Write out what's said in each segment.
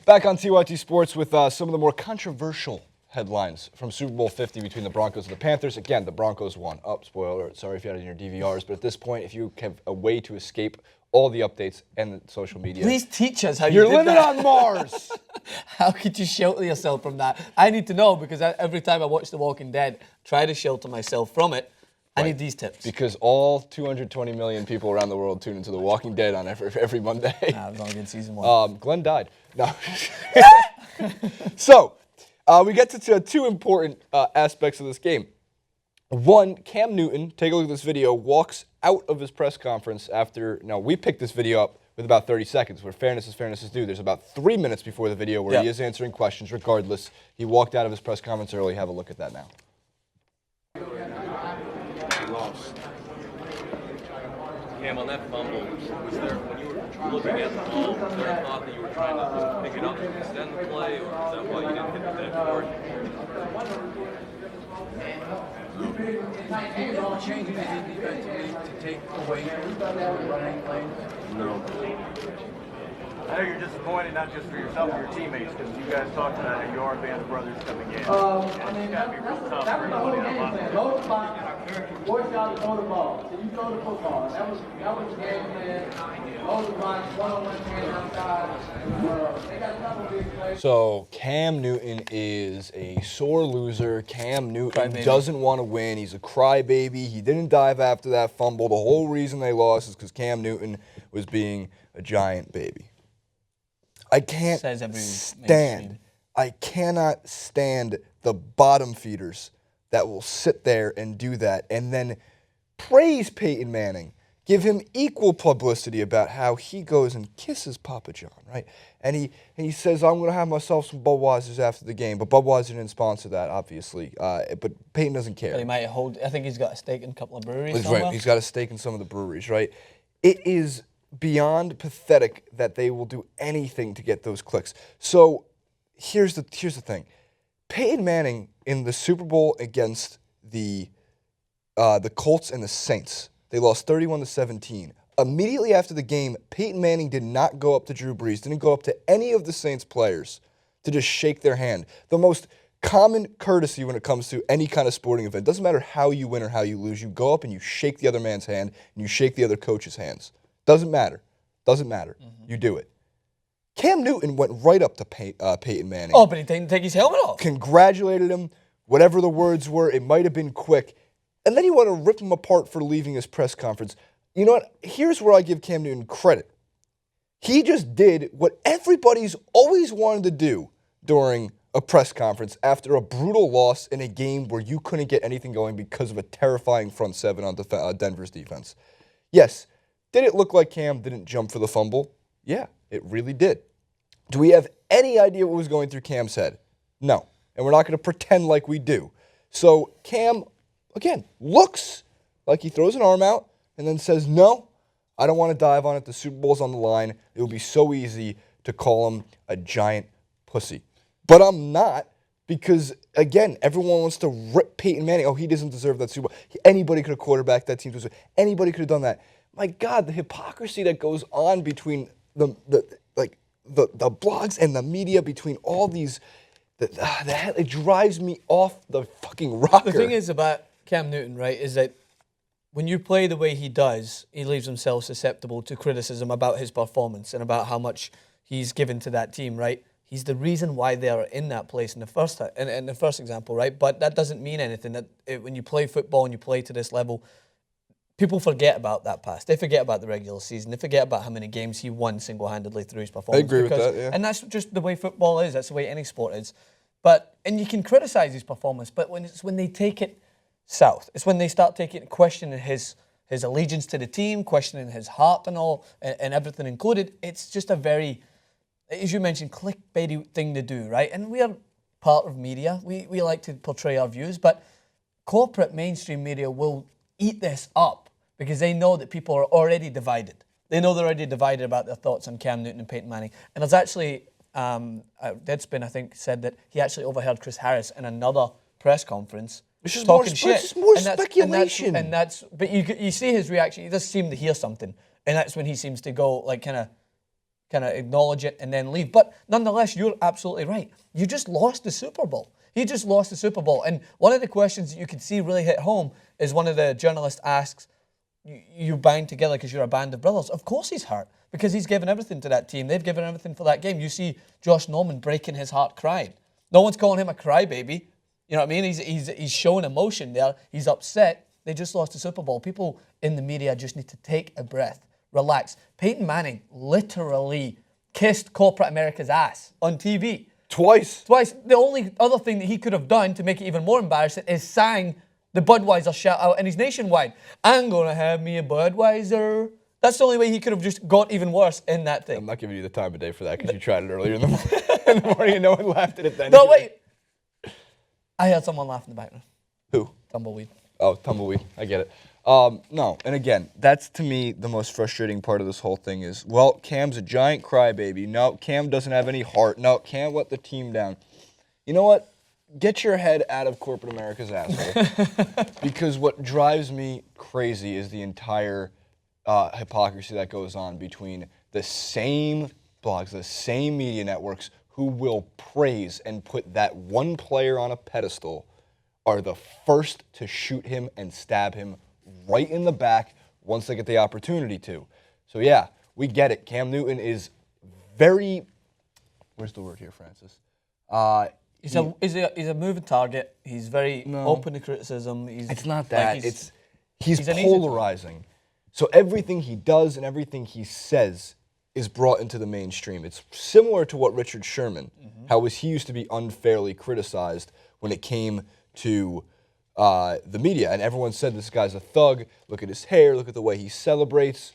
Back on TYT Sports with some of the more controversial headlines from Super Bowl 50 between the Broncos and the Panthers. Again, the Broncos won. Oh, spoiler alert. Sorry if you had it in your DVRs. But at this point, if you have a way to escape all the updates and the social media. Please teach us how you did that. You're living on Mars. How could you shelter yourself from that? I need to know because every time I watch The Walking Dead, try to shelter myself from it. I need these tips. Because all 220 million people around the world tune into The Walking Dead on every Monday. It was only good season one. Glenn died. No. So, we get to two important aspects of this game. One, Cam Newton, take a look at this video, walks out of his press conference after, now we picked this video up with about 30 seconds, where fairness is due. There's about 3 minutes before the video where he is answering questions regardless. He walked out of his press conference early. Have a look at that now. Lost. Cam, on that fumble, was there, when you were looking at the ball, was there a thought that you were trying to just pick it up and extend the play, or is that why you didn't hit it that hard? It all changes defensively to take away running plays. No. I know you're disappointed, not just for yourself, but your teammates, because you guys talked about how you are a band of brothers coming in. I mean, it's got to be real tough that for was the whole anybody game on plan. lots Load the box, force y'all to throw the ball. So you throw the football. That was the game plan. Load the box, one-on-one man outside. They got a couple big plays. So Cam Newton is a sore loser. Cam Newton doesn't want to win. He's a crybaby. He didn't dive after that fumble. The whole reason they lost is because Cam Newton was being a giant baby. I can't stand. I cannot stand the bottom feeders that will sit there and do that and then praise Peyton Manning, give him equal publicity about how he goes and kisses Papa John, right? And he says, I'm going to have myself some Budweisers after the game. But Budweiser didn't sponsor that, obviously. But Peyton doesn't care. But he might hold, I think he's got a stake in a couple of breweries. That's right. He's got a stake in some of the breweries, right? It is beyond pathetic that they will do anything to get those clicks. So here's the thing. Peyton Manning in the Super Bowl against the Colts and the Saints, they lost 31-17. Immediately after the game, Peyton Manning did not go up to Drew Brees, didn't go up to any of the Saints players to just shake their hand. The most common courtesy when it comes to any kind of sporting event. Doesn't matter how you win or how you lose. You go up and you shake the other man's hand and you shake the other coach's hands. Doesn't matter. Doesn't matter. Mm-hmm. You do it. Cam Newton went right up to Peyton Manning. Oh, but he didn't take his helmet off. Congratulated him. Whatever the words were, it might have been quick. And then you want to rip him apart for leaving his press conference. You know what? Here's where I give Cam Newton credit. He just did what everybody's always wanted to do during a press conference after a brutal loss in a game where you couldn't get anything going because of a terrifying front seven on Denver's defense. Yes. Did it look like Cam didn't jump for the fumble? Yeah, it really did. Do we have any idea what was going through Cam's head? No. And we're not going to pretend like we do. So Cam, again, looks like he throws an arm out and then says, no, I don't want to dive on it. The Super Bowl's on the line. It would be so easy to call him a giant pussy. But I'm not, because, again, everyone wants to rip Peyton Manning. Oh, he doesn't deserve that Super Bowl. Anybody could have quarterbacked that team. Anybody could have done that. My God, the hypocrisy that goes on between the blogs and the media, between all these, it drives me off the fucking rocker. The thing is about Cam Newton, right, is that when you play the way he does, he leaves himself susceptible to criticism about his performance and about how much he's given to that team, right? He's the reason why they are in that place in the first example, right? But that doesn't mean anything. When you play football and you play to this level, people forget about that past. They forget about the regular season. They forget about how many games he won single-handedly through his performance. I agree with that, yeah. And that's just the way football is. That's the way any sport is. And you can criticize his performance, but when they take it south, it's when they start questioning his allegiance to the team, questioning his heart and all, and everything included. It's just a very, as you mentioned, clickbaity thing to do, right? And we are part of media. We like to portray our views, but corporate mainstream media will eat this up because they know that people are already divided. They know they're already divided about their thoughts on Cam Newton and Peyton Manning. And there's actually, Deadspin, I think, said that he actually overheard Chris Harris in another press conference talking shit. It's just more speculation. But you see his reaction. He does seem to hear something. And that's when he seems to go, like, kind of kind of acknowledge it and then leave. But nonetheless, you're absolutely right. You just lost the Super Bowl. He just lost the Super Bowl. And one of the questions that you could see really hit home is one of the journalists asks, you bind together because you're a band of brothers. Of course he's hurt because he's given everything to that team. They've given everything for that game. You see Josh Norman breaking his heart crying. No one's calling him a crybaby. You know what I mean? He's showing emotion there. He's upset. They just lost the Super Bowl. People in the media just need to take a breath, relax. Peyton Manning literally kissed corporate America's ass on TV. Twice. The only other thing that he could have done to make it even more embarrassing is sang the Budweiser shout out, and he's nationwide. I'm gonna have me a Budweiser. That's the only way he could have just got even worse in that thing. I'm not giving you the time of day for that because you tried it earlier in the morning and no one laughed at it then. No, wait. I heard someone laugh in the background. Who? Tumbleweed. Oh, tumbleweed. I get it. No, and again, that's to me the most frustrating part of this whole thing is, well, Cam's a giant crybaby. No, Cam doesn't have any heart. No, Cam let the team down. You know what? Get your head out of corporate America's asshole. Because what drives me crazy is the entire hypocrisy that goes on between the same blogs, the same media networks who will praise and put that one player on a pedestal are the first to shoot him and stab him right in the back once they get the opportunity to. So yeah, we get it. Cam Newton is very, where's the word here, Francis? He's a moving target. He's very open to criticism. It's not that. Like he's polarizing. So everything he does and everything he says is brought into the mainstream. It's similar to what Richard Sherman, how he used to be unfairly criticized when it came to the media. And everyone said this guy's a thug. Look at his hair. Look at the way he celebrates.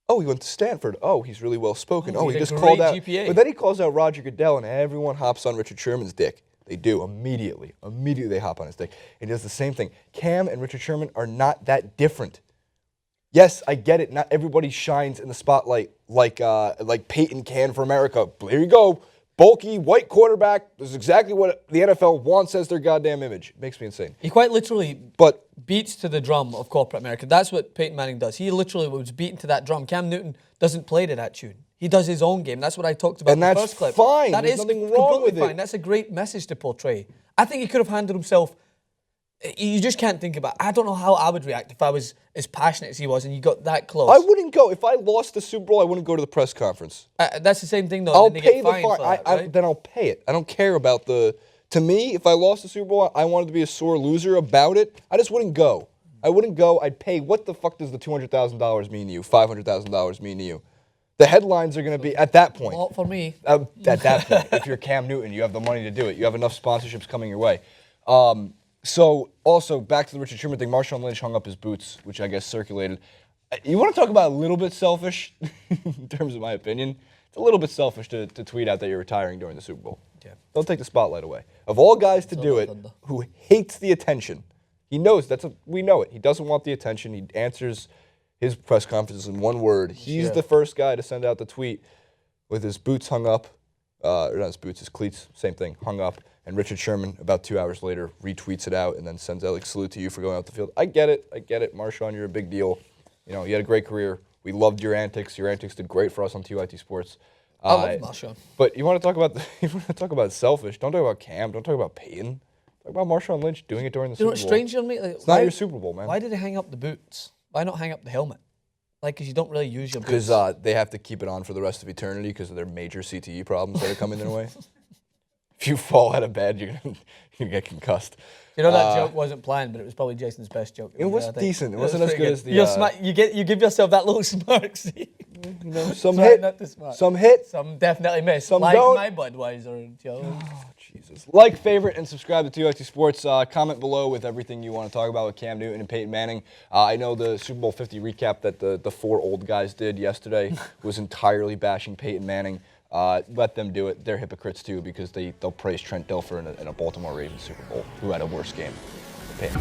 Oh, he went to Stanford. Oh, he's really well spoken. Oh, he just called out. GPA. But then he calls out Roger Goodell, and everyone hops on Richard Sherman's dick. They do immediately. Immediately they hop on his dick. And he does the same thing. Cam and Richard Sherman are not that different. Yes, I get it. Not everybody shines in the spotlight like Peyton can for America. There you go. Bulky, white quarterback. This is exactly what the NFL wants as their goddamn image. It makes me insane. He quite literally beats to the drum of corporate America. That's what Peyton Manning does. He literally was beaten to that drum. Cam Newton doesn't play to that tune. He does his own game. That's what I talked about in the first clip. And that's fine. That There's is nothing wrong with fine. it. That's a great message to portray. I think he could have handled himself. You just can't think about it. I don't know how I would react if I was as passionate as he was and you got that close. I wouldn't go. If I lost the Super Bowl, I wouldn't go to the press conference. That's the same thing, though. I'll Then they pay get the fined fine. for that, right? Then I'll pay it. I don't care about the... To me, if I lost the Super Bowl, I wanted to be a sore loser about it. I just wouldn't go. I wouldn't go. I'd pay. What the fuck does the $200,000 mean to you? $500,000 mean to you? The headlines are going to be, at that point... Not for me. At that point, if you're Cam Newton, you have the money to do it. You have enough sponsorships coming your way. So, also, back to the Richard Sherman thing, Marshawn Lynch hung up his boots, which I guess circulated. You want to talk about a little bit selfish, in terms of my opinion? It's a little bit selfish to tweet out that you're retiring during the Super Bowl. Yeah. Don't take the spotlight away. Of all guys to do it, who hates the attention, he knows, we know it. He doesn't want the attention. He answers his press conferences in one word. He's the first guy to send out the tweet with his boots hung up, or not his boots, his cleats, same thing, hung up. And Richard Sherman, about 2 hours later, retweets it out and then sends out, like, salute to you for going out the field. I get it. Marshawn, you're a big deal. You know, you had a great career. We loved your antics. Your antics did great for us on TYT Sports. I love Marshawn. But you want to talk about selfish. Don't talk about Cam. Don't talk about Peyton. Talk about Marshawn Lynch doing it during the Super Bowl. You know what's strange on me? Like, it's not your Super Bowl, man. Why did they hang up the boots? Why not hang up the helmet? Like, because you don't really use your boots. Because they have to keep it on for the rest of eternity because of their major CTE problems that are coming their way. If you fall out of bed, you're gonna get concussed. You know that joke wasn't planned, but it was probably Jason's best joke. It was decent. It wasn't as good as the. You give yourself that little smirk. See, you know, some hit, some definitely miss. Some like don't. My Budweiser. Oh, Jesus! Like, favorite, and subscribe to TYT Sports. Comment below with everything you want to talk about with Cam Newton and Peyton Manning. I know the Super Bowl 50 recap that the four old guys did yesterday was entirely bashing Peyton Manning. Let them do it. They're hypocrites too because they'll praise Trent Dilfer in a Baltimore Ravens Super Bowl who had a worse game than Peyton.